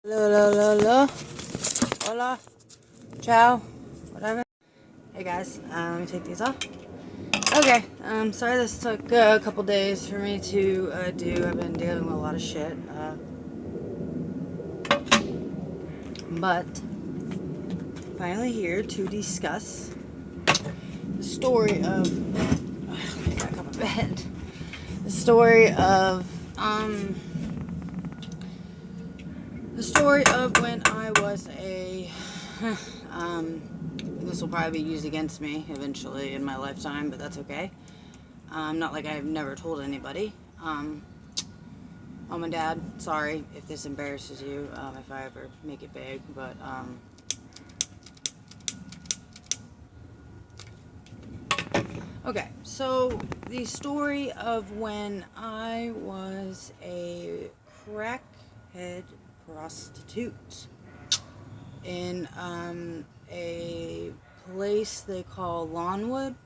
Hello, hello, hello, hola, ciao, whatever. Hey guys, let me take these off. Okay, sorry this took a couple days for me to do. I've been dealing with a lot of shit, but finally here to discuss the story of. Back up a bit. The story of when I was a this will probably be used against me eventually in my lifetime, but that's okay. Not like I've never told anybody. Mom and Dad, sorry if this embarrasses you, if I ever make it big, but okay, so the story of when I was a crackhead prostitute in a place they call Lawnwood,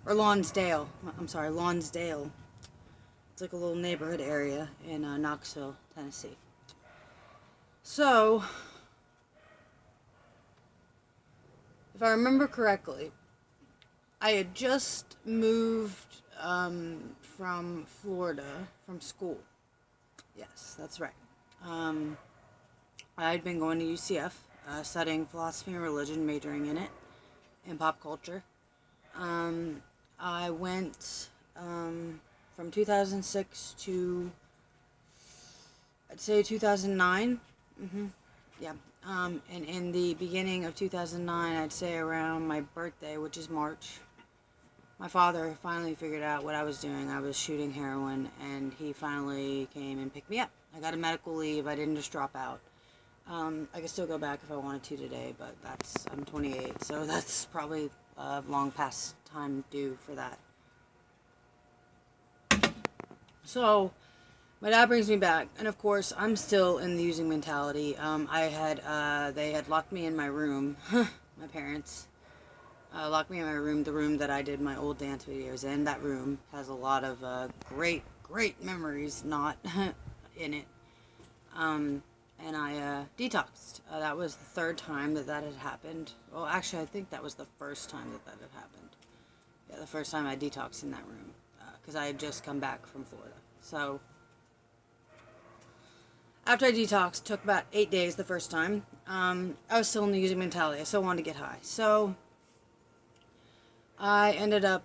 or Lonsdale. I'm sorry, Lonsdale. It's like a little neighborhood area in Knoxville, Tennessee. So, if I remember correctly, I had just moved from Florida from school. Yes, that's right. I'd been going to UCF, studying philosophy and religion, majoring in it, and pop culture. I went from 2006 to, I'd say 2009. Yeah. And in the beginning of 2009, I'd say around my birthday, which is March, my father finally figured out what I was doing. I was shooting heroin, and he finally came and picked me up. I got a medical leave. I didn't just drop out. I could still go back if I wanted to today, but I'm 28, so that's probably a long past time due for that. So, my dad brings me back, and of course, I'm still in the using mentality. They had locked me in my room, my parents, locked me in my room, the room that I did my old dance videos in. That room has a lot of great memories not in it. And I detoxed. That was the third time that had happened. Well, actually, I think that was the first time that had happened. Yeah, the first time I detoxed in that room. Because I had just come back from Florida. So, after I detoxed, took about 8 days the first time. I was still in the using mentality. I still wanted to get high. So, I ended up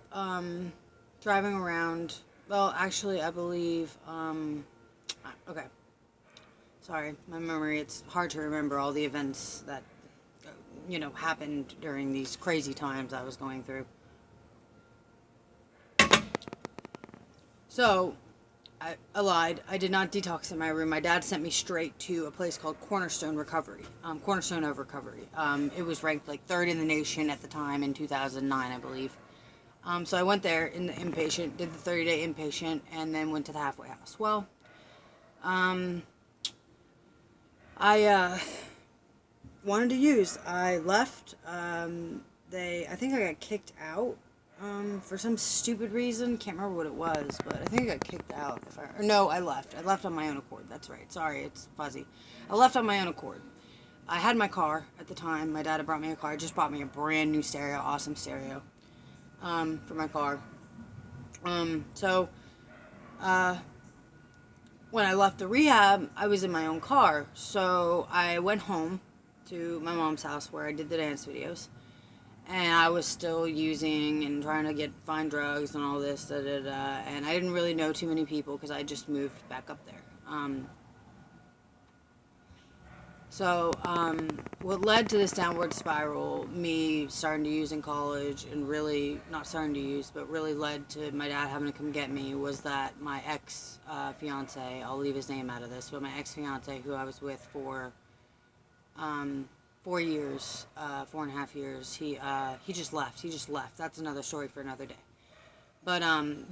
driving around. Well, actually, I believe... okay. Sorry, my memory, it's hard to remember all the events that, happened during these crazy times I was going through. So, I lied. I did not detox in my room. My dad sent me straight to a place called Cornerstone of Recovery. It was ranked like third in the nation at the time in 2009, I believe. So I went there in the inpatient, did the 30-day inpatient, and then went to the halfway house. Well, I wanted to use. I left. I think I got kicked out for some stupid reason. Can't remember what it was, but I think I got kicked out. No, I left. I left on my own accord. That's right. Sorry, it's fuzzy. I left on my own accord. I had my car at the time. My dad had brought me a car. He just bought me a brand new stereo, awesome stereo, for my car. When I left the rehab, I was in my own car. So I went home to my mom's house where I did the dance videos. And I was still using and trying to find drugs and all this, and I didn't really know too many people because I just moved back up there. What led to this downward spiral, me starting to use in college, and really, not starting to use, but really led to my dad having to come get me, was that my ex-fiance, I'll leave his name out of this, but my ex-fiance, who I was with for 4 years, 4.5 years, he just left. That's another story for another day. But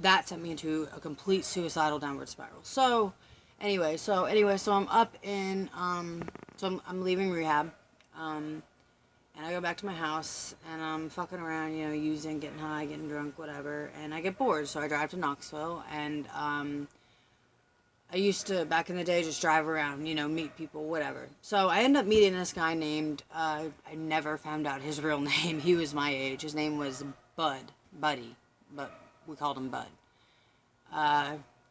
that sent me into a complete suicidal downward spiral. So I'm up in, I'm leaving rehab, and I go back to my house, and I'm fucking around, using, getting high, getting drunk, whatever, and I get bored, so I drive to Knoxville, and I used to, back in the day, just drive around, you know, meet people, whatever. So I ended up meeting this guy named, I never found out his real name. He was my age. His name was Buddy, but we called him Bud.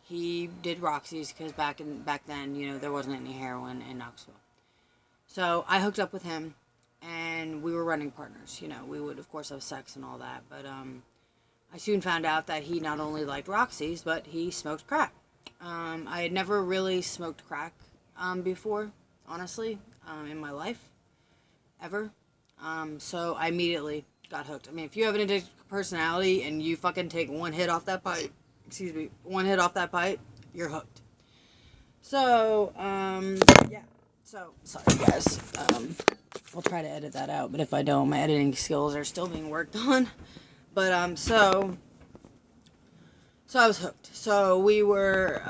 He did Roxy's because back then, you know, there wasn't any heroin in Knoxville. So I hooked up with him, and we were running partners. You know, we would of course have sex and all that, but I soon found out that he not only liked Roxy's, but he smoked crack. I had never really smoked crack before, honestly, in my life, ever. So I immediately got hooked. I mean, if you have an addictive personality and you fucking take one hit off that pipe, you're hooked. So, yeah. So, sorry guys. I'll try to edit that out, but if I don't, my editing skills are still being worked on. But, so I was hooked. So we were,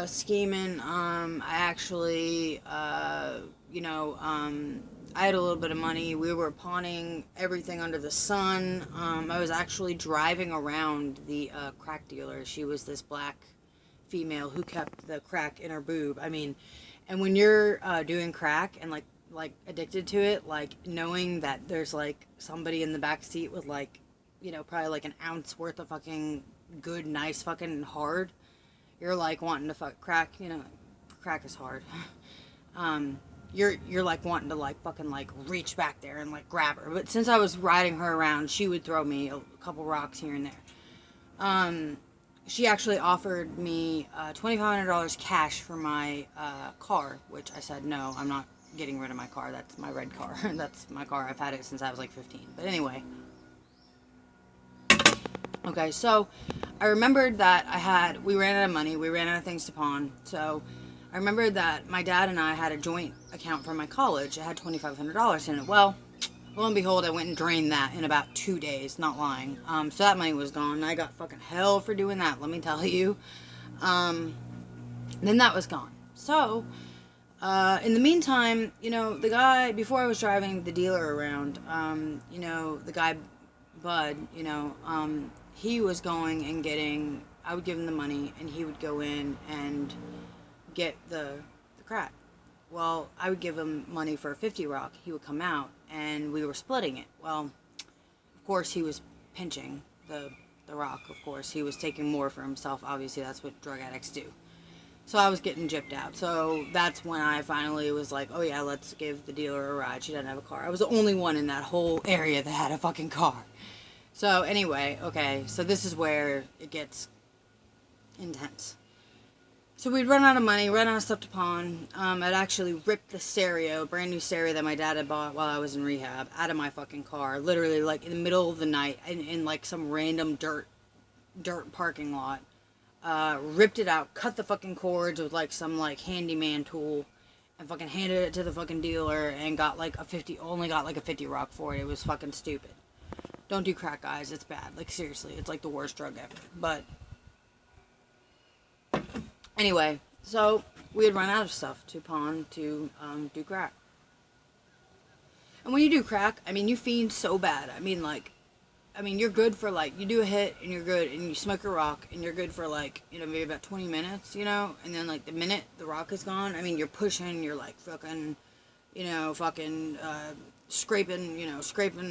scheming. I actually, I had a little bit of money. We were pawning everything under the sun. I was actually driving around the, crack dealer. She was this black female who kept the crack in her boob. I mean, and when you're, doing crack and, like addicted to it, like, knowing that there's, like, somebody in the back seat with, like, you know, probably, like, an ounce worth of fucking good, nice, fucking hard, you're, like, wanting to fuck crack, you know, crack is hard. You're, like, wanting to, like, fucking, like, reach back there and, like, grab her. But since I was riding her around, she would throw me a couple rocks here and there. She actually offered me $2,500 cash for my car, which I said, no, I'm not getting rid of my car. That's my red car. That's my car. I've had it since I was like 15. But anyway. Okay, so I remembered that we ran out of money. We ran out of things to pawn. So I remembered that my dad and I had a joint account for my college. It had $2,500 in it. Well, lo and behold, I went and drained that in about 2 days, not lying. So that money was gone. I got fucking hell for doing that, let me tell you. Then that was gone. So, in the meantime, you know, the guy, before I was driving the dealer around, you know, the guy, Bud, you know, he was going and getting, I would give him the money, and he would go in and get the crack. Well, I would give him money for a 50 rock. He would come out, and we were splitting it. Well, of course, he was pinching the rock, of course. He was taking more for himself. Obviously, that's what drug addicts do. So I was getting gypped out. So that's when I finally was like, oh yeah, let's give the dealer a ride. She doesn't have a car. I was the only one in that whole area that had a fucking car. So anyway, okay, so this is where it gets intense. So we'd run out of money, run out of stuff to pawn. I'd actually ripped the stereo, brand new stereo that my dad had bought while I was in rehab, out of my fucking car. Literally, like, in the middle of the night, in like, some random dirt parking lot. Ripped it out, cut the fucking cords with, like, some, like, handyman tool, and fucking handed it to the fucking dealer, and got, like, only got, like, a 50 rock for it. It was fucking stupid. Don't do crack, guys. It's bad. Like, seriously. It's, like, the worst drug ever. But anyway, so we had run out of stuff to pawn to do crack. And when you do crack, I mean, you fiend so bad. I mean, you're good for, like, you do a hit, and you're good, and you smoke a rock, and you're good for, like, you know, maybe about 20 minutes, you know? And then, like, the minute the rock is gone, I mean, you're pushing, you're, like, fucking, you know, scraping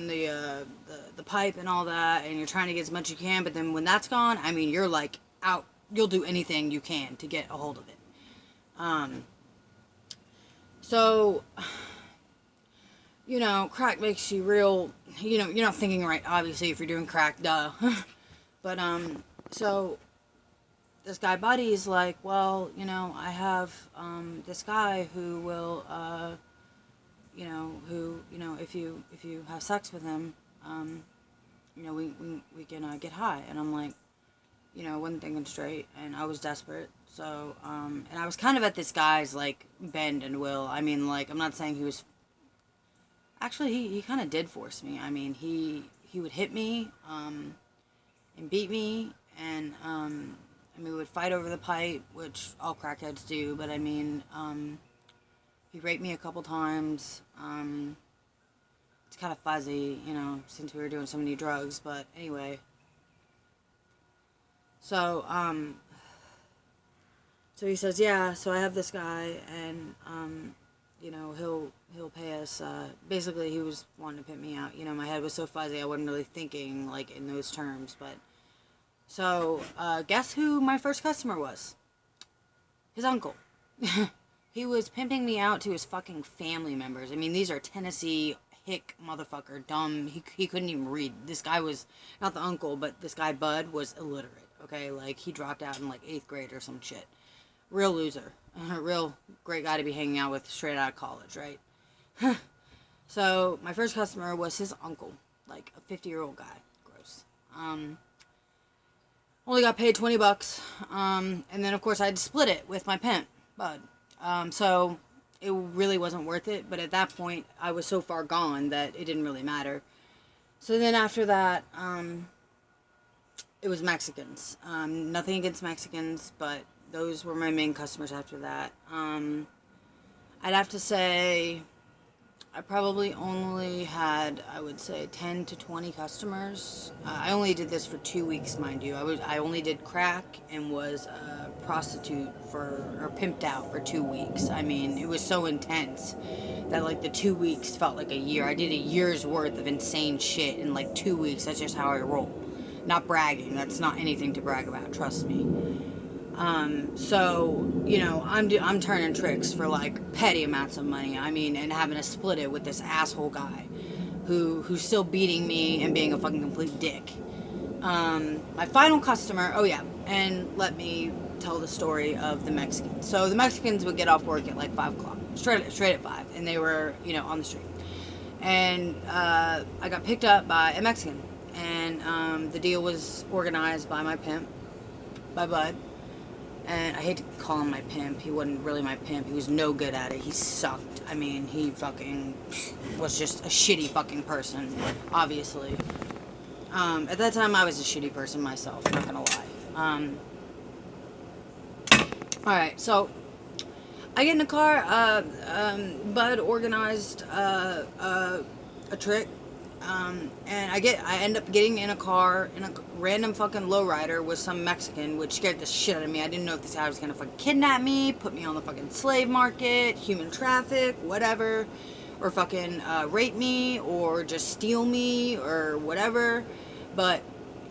the pipe and all that, and you're trying to get as much as you can, but then when that's gone, I mean, you're, like, out. You'll do anything you can to get a hold of it. So, you know, crack makes you real, you know, you're not thinking right, obviously, if you're doing crack, duh. But, so, this guy Buddy is like, well, you know, I have, this guy who will, if you have sex with him, you know, we can, get high. And I'm like, you know, I wasn't thinking straight, and I was desperate, so, and I was kind of at this guy's, like, bend and will. I mean, like, I'm not saying he was, actually, he kind of did force me. I mean, he would hit me, and beat me, and, we would fight over the pipe, which all crackheads do, but, I mean, he raped me a couple times. It's kind of fuzzy, you know, since we were doing so many drugs, but anyway. So, So he says, yeah, so I have this guy, and, you know, he'll pay us, basically he was wanting to pimp me out. You know, my head was so fuzzy, I wasn't really thinking, like, in those terms, but, so, guess who my first customer was? His uncle. He was pimping me out to his fucking family members. I mean, these are Tennessee hick motherfucker, dumb. He couldn't even read. This guy was, not the uncle, but this guy, Bud, was illiterate, okay? Like, he dropped out in, like, 8th grade or some shit. Real loser. A real great guy to be hanging out with straight out of college, right? So, my first customer was his uncle. Like, a 50-year-old guy. Gross. Only got paid $20. And then, of course, I had to split it with my pimp, Bud. So it really wasn't worth it, but at that point, I was so far gone that it didn't really matter. So then after that, it was Mexicans. Nothing against Mexicans, but those were my main customers after that. I'd have to say I probably only had, I would say, 10 to 20 customers. I only did this for 2 weeks, mind you. I only did crack and was a prostitute or pimped out for 2 weeks. I mean, it was so intense that, like, the 2 weeks felt like a year. I did a year's worth of insane shit in, like, 2 weeks. That's just how I roll. Not bragging. That's not anything to brag about, trust me. So, you know, I'm turning tricks for, like, petty amounts of money. I mean, and having to split it with this asshole guy who's still beating me and being a fucking complete dick. My final customer, oh yeah, and let me tell the story of the Mexicans. So the Mexicans would get off work at like 5 o'clock, straight at 5, and they were, you know, on the street. And I got picked up by a Mexican, and the deal was organized by my pimp, by Bud. And I hate to call him my pimp. He wasn't really my pimp. He was no good at it. He sucked. I mean, he fucking was just a shitty fucking person, obviously. At that time, I was a shitty person myself, not gonna lie. Alright, so I get in the car. Bud organized a trick. And I end up getting in a car in a random fucking lowrider with some Mexican, which scared the shit out of me. I didn't know if this guy was gonna fucking kidnap me, put me on the fucking slave market, human traffic, whatever, or fucking rape me, or just steal me, or whatever. But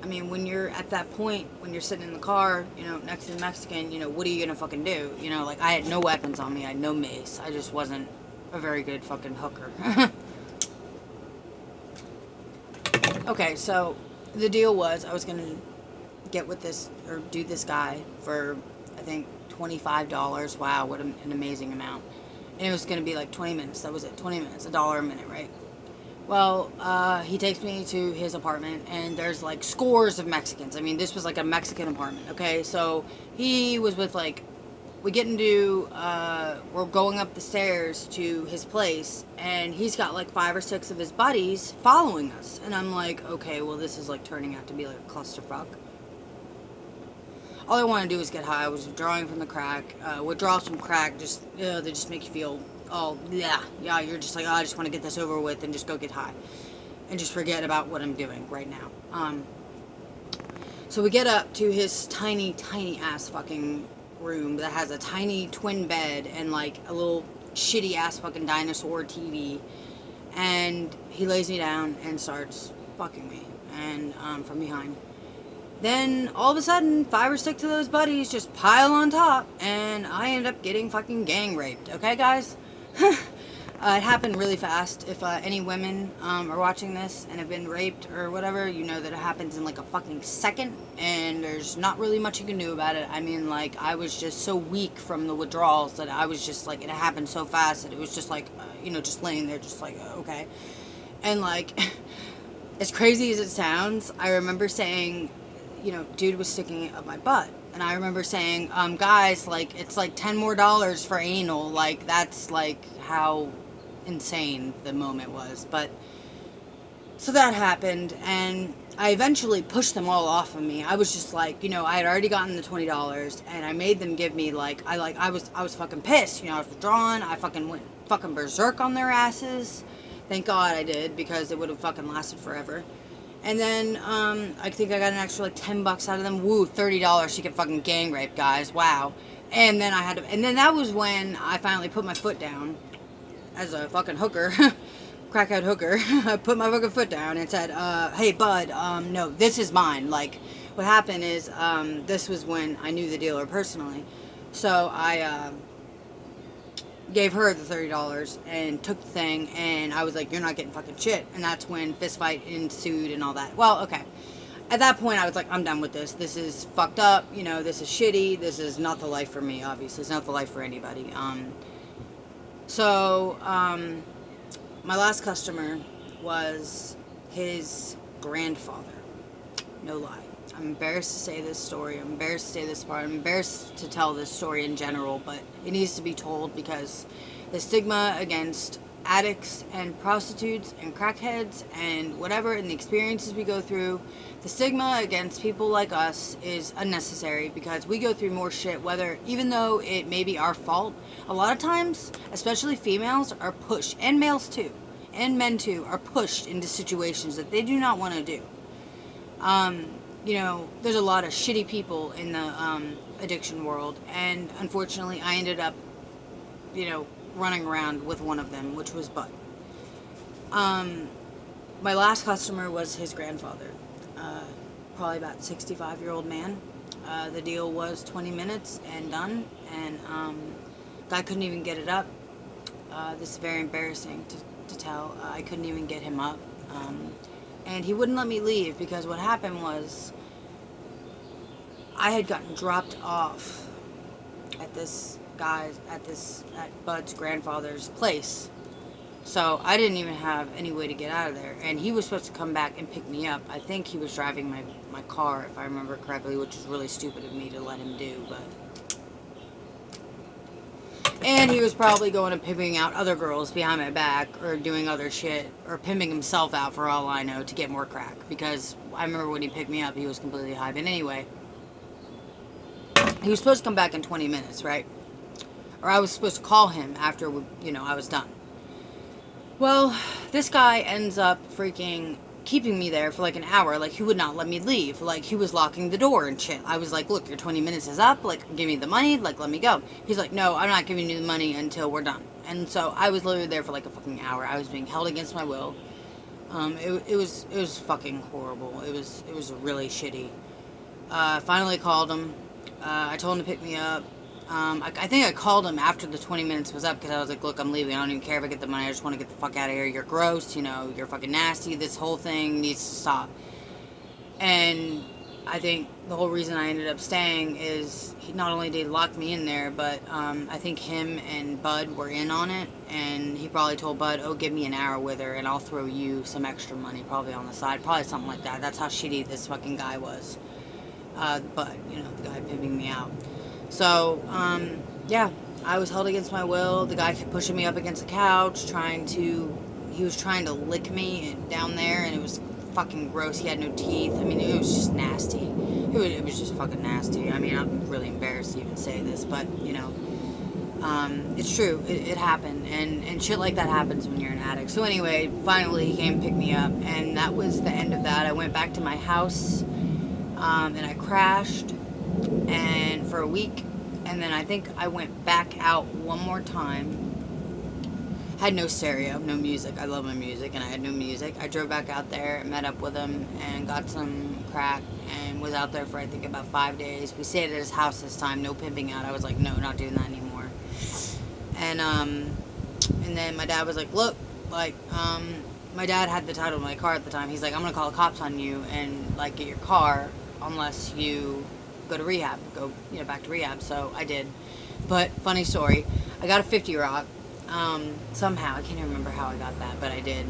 I mean, when you're at that point, when you're sitting in the car, you know, next to the Mexican, you know, what are you gonna fucking do? You know, like, I had no weapons on me, I had no mace, I just wasn't a very good fucking hooker. Okay, so the deal was I was going to get with this, or do this guy for, I think, $25. Wow, what an amazing amount. And it was going to be like 20 minutes. That was it, 20 minutes, $1 a minute, right? Well, he takes me to his apartment, and there's like scores of Mexicans. I mean, this was like a Mexican apartment, okay? So he was with like, we get into, we're going up the stairs to his place, and he's got like 5 or 6 of his buddies following us. And I'm like, okay, well, this is like turning out to be like a clusterfuck. All I want to do is get high. I was withdrawing from the crack. Withdrawals from crack just, they just make you feel, oh, yeah, you're just like, oh, I just want to get this over with and just go get high. And just forget about what I'm doing right now. So we get up to his tiny, tiny ass fucking room that has a tiny twin bed and like a little shitty ass fucking dinosaur TV, and he lays me down and starts fucking me, and from behind. Then all of a sudden 5 or 6 of those buddies just pile on top, and I end up getting fucking gang raped. Okay, guys? It happened really fast. If any women are watching this and have been raped or whatever, you know that it happens in like a fucking second, and there's not really much you can do about it. I mean, like, I was just so weak from the withdrawals that I was just like, it happened so fast that it was just like, you know, just laying there just like, okay. And like, as crazy as it sounds, I remember saying, you know, dude was sticking it up my butt. And I remember saying, guys, like, it's like $10 more for anal. Like, that's like how insane the moment was. But so that happened, and I eventually pushed them all off of me. I was just like, you know, I had already gotten the $20, and I made them give me like, I was fucking pissed. You know, I was withdrawn. I fucking went fucking berserk on their asses. Thank God I did, because it would have fucking lasted forever. And then I think I got an extra like $10 out of them. Woo, $30 to get fucking gang raped, guys. Wow. And then and then that was when I finally put my foot down as a fucking hooker, crackhead hooker. I put my fucking foot down and said, hey, bud, no, this is mine. Like, what happened is, this was when I knew the dealer personally. So I, gave her the $30 and took the thing, and I was like, you're not getting fucking shit. And that's when fist fight ensued and all that. Well, okay. At that point, I was like, I'm done with this. This is fucked up. You know, this is shitty. This is not the life for me, obviously. It's not the life for anybody. My last customer was his grandfather. No lie. I'm embarrassed to say this story. I'm embarrassed to say this part. I'm embarrassed to tell this story in general, but it needs to be told because the stigma against addicts and prostitutes and crackheads and whatever, and the experiences we go through, the stigma against people like us is unnecessary because we go through more shit, even though it may be our fault. A lot of times, especially females, are pushed, and males too, and men too, are pushed into situations that they do not want to do. You know, there's a lot of shitty people in the addiction world, and unfortunately I ended up, you know, running around with one of them, which was Bud. My last customer was his grandfather, probably about 65-year-old man. The deal was 20 minutes and done, and guy couldn't even get it up. This is very embarrassing to tell. I couldn't even get him up. And he wouldn't let me leave because what happened was I had gotten dropped off at at Bud's grandfather's place. So I didn't even have any way to get out of there. And he was supposed to come back and pick me up. I think he was driving my car, if I remember correctly, which was really stupid of me to let him do, but... And he was probably going and pimping out other girls behind my back or doing other shit or pimping himself out for all I know to get more crack. Because I remember when he picked me up, he was completely high. But anyway, he was supposed to come back in 20 minutes, right? Or I was supposed to call him after, I was done. Well, this guy ends up freaking keeping me there for like an hour. Like, he would not let me leave. Like, he was locking the door and shit. I was like, look, your 20 minutes is up. Like, give me the money. Like, let me go. He's like, no, I'm not giving you the money until we're done. And so I was literally there for like a fucking hour. I was being held against my will. It was fucking horrible. It was really shitty. Finally called him. I told him to pick me up. I think I called him after the 20 minutes was up because I was like, look, I'm leaving. I don't even care if I get the money. I just want to get the fuck out of here. You're gross. You're fucking nasty. This whole thing needs to stop. And I think the whole reason I ended up staying is not only did he lock me in there, but I think him and Bud were in on it. And he probably told Bud, oh, give me an hour with her and I'll throw you some extra money probably on the side. Probably something like that. That's how shitty this fucking guy was. Bud, the guy pimping me out. So, yeah, I was held against my will. The guy kept pushing me up against the couch, he was trying to lick me down there, and it was fucking gross. He had no teeth. I mean, it was just nasty. It was just fucking nasty. I mean, I'm really embarrassed to even say this, but, it's true. It happened, and shit like that happens when you're an addict. So anyway, finally he came and picked me up, and that was the end of that. I went back to my house, and I crashed. And for a week, and then I think I went back out one more time. Had no stereo, no music. I love my music, and I had no music. I drove back out there, met up with him, and got some crack, and was out there for I think about 5 days. We stayed at his house this time, no pimping out. I was like, no, not doing that anymore. And then my dad was like, look, like, my dad had the title of my car at the time. He's like, I'm gonna call the cops on you and like get your car unless you go to rehab, back to rehab. So I did. But funny story, I got a 50 rock. Somehow, I can't even remember how I got that, but I did.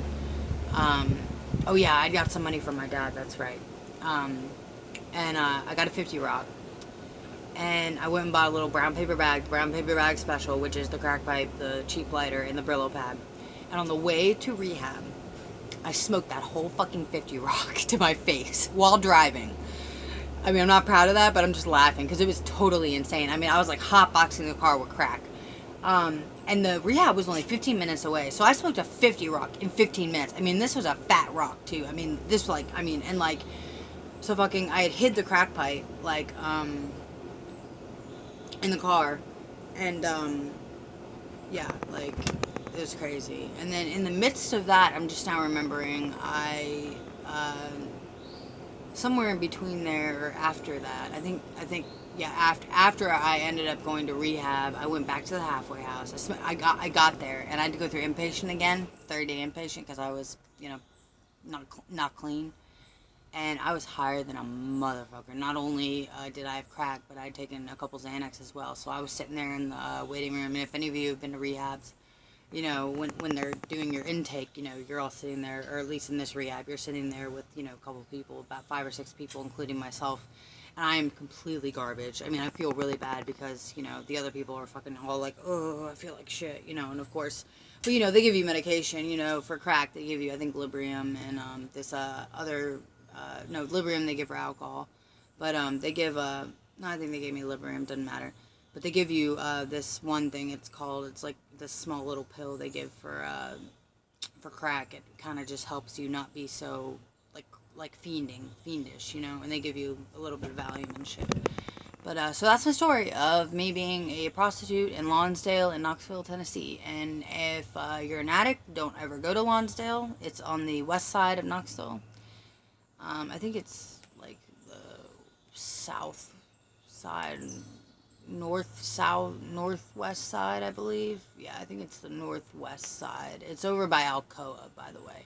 Oh yeah, I got some money from my dad, that's right. And I got a 50 rock. And I went and bought a little brown paper bag special, which is the crack pipe, the cheap lighter, and the Brillo pad. And on the way to rehab, I smoked that whole fucking 50 rock to my face while driving. I mean, I'm not proud of that, but I'm just laughing because it was totally insane. I mean, I was like hotboxing the car with crack. And the rehab was only 15 minutes away. So I smoked a 50 rock in 15 minutes. I mean, this was a fat rock too. I mean, so fucking, I had hid the crack pipe, like, in the car. And, yeah, like, it was crazy. And then in the midst of that, I'm just now remembering, somewhere in between there or after that, yeah, after I ended up going to rehab, I went back to the halfway house. I got there, and I had to go through inpatient again, 30-day inpatient, because I was, not clean. And I was higher than a motherfucker. Not only did I have crack, but I'd taken a couple Xanax as well. So I was sitting there in the waiting room. And if any of you have been to rehabs, when they're doing your intake, you're all sitting there, or at least in this rehab, you're sitting there with, a couple people, about 5 or 6 people, including myself. And I am completely garbage. I mean, I feel really bad because, the other people are fucking all like, oh, I feel like shit, and of course, but, they give you medication, for crack. They give you, I think, Librium and this other, no, Librium they give for alcohol. But they give, no, I think they gave me Librium, doesn't matter. But they give you this one thing, it's like this small little pill they give for crack. It kind of just helps you not be so, like fiendish, and they give you a little bit of Valium and shit. But, so that's my story of me being a prostitute in Lonsdale in Knoxville, Tennessee. And if you're an addict, don't ever go to Lonsdale. It's on the west side of Knoxville. I think it's, like, the south side, northwest side, I believe. Yeah, I think it's the northwest side. It's over by Alcoa, by the way.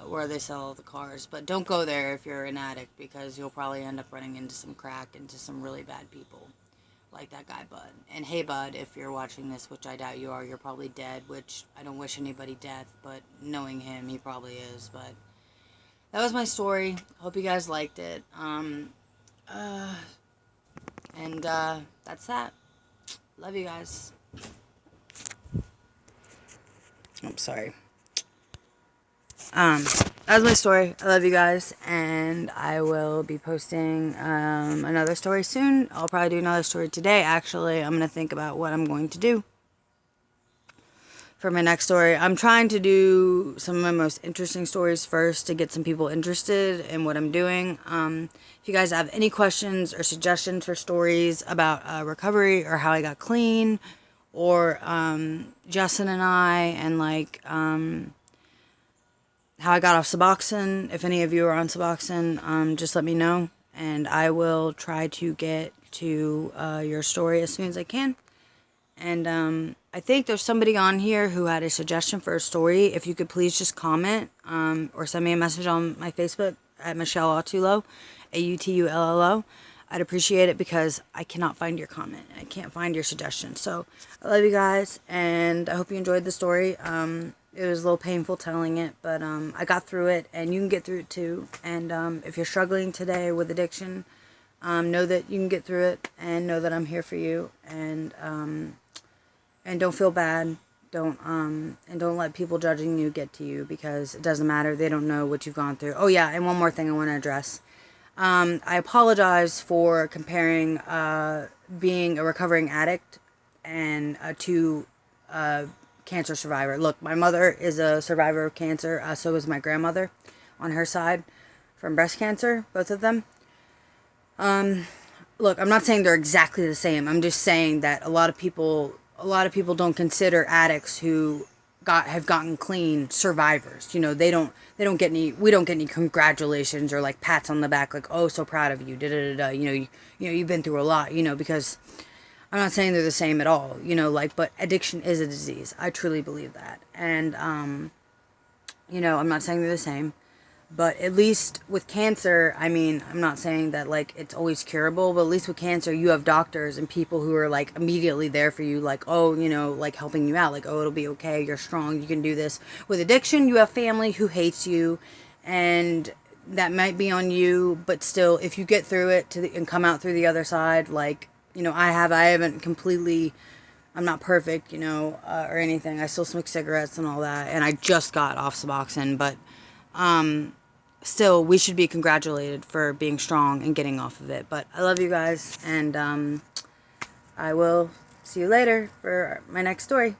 Where they sell the cars. But don't go there if you're an addict, because you'll probably end up running into some crack, into some really bad people. Like that guy, Bud. And hey, Bud, if you're watching this, which I doubt you are, you're probably dead, which I don't wish anybody death, but knowing him, he probably is. But that was my story. Hope you guys liked it. That's that. Love you guys. I'm sorry. That was my story. I love you guys, and I will be posting another story soon. I'll probably do another story today, actually. I'm going to think about what I'm going to do for my next story. I'm trying to do some of my most interesting stories first to get some people interested in what I'm doing. If you guys have any questions or suggestions for stories about recovery or how I got clean, or Justin and I, and like how I got off Suboxone. If any of you are on Suboxone, just let me know, and I will try to get to your story as soon as I can. And I think there's somebody on here who had a suggestion for a story. If you could please just comment or send me a message on my Facebook at Michelle Autullo, Autullo. I'd appreciate it, because I cannot find your comment. I can't find your suggestion. So I love you guys, and I hope you enjoyed the story. It was a little painful telling it, but I got through it, and you can get through it too. And if you're struggling today with addiction, know that you can get through it, and know that I'm here for you. And don't feel bad. And don't let people judging you get to you, because it doesn't matter. They don't know what you've gone through. Oh yeah, and one more thing I want to address. I apologize for comparing being a recovering addict and to cancer survivor. Look, my mother is a survivor of cancer. So is my grandmother on her side from breast cancer, both of them. Look, I'm not saying they're exactly the same. I'm just saying that a lot of people don't consider addicts who have gotten clean survivors. We don't get any congratulations or like pats on the back, like, oh, so proud of you, you've been through a lot, because I'm not saying they're the same at all, but addiction is a disease. I truly believe that. And I'm not saying they're the same, but at least with cancer, I mean, I'm not saying that like it's always curable, but at least with cancer, you have doctors and people who are like immediately there for you, like, oh, like helping you out, like, oh, it'll be okay, you're strong, you can do this. With addiction, you have family who hates you, and that might be on you, but still, if you get through it and come out through the other side, like, I haven't completely, I'm not perfect, or anything. I still smoke cigarettes and all that, and I just got off Suboxone, but still, we should be congratulated for being strong and getting off of it. But I love you guys, and I will see you later for my next story.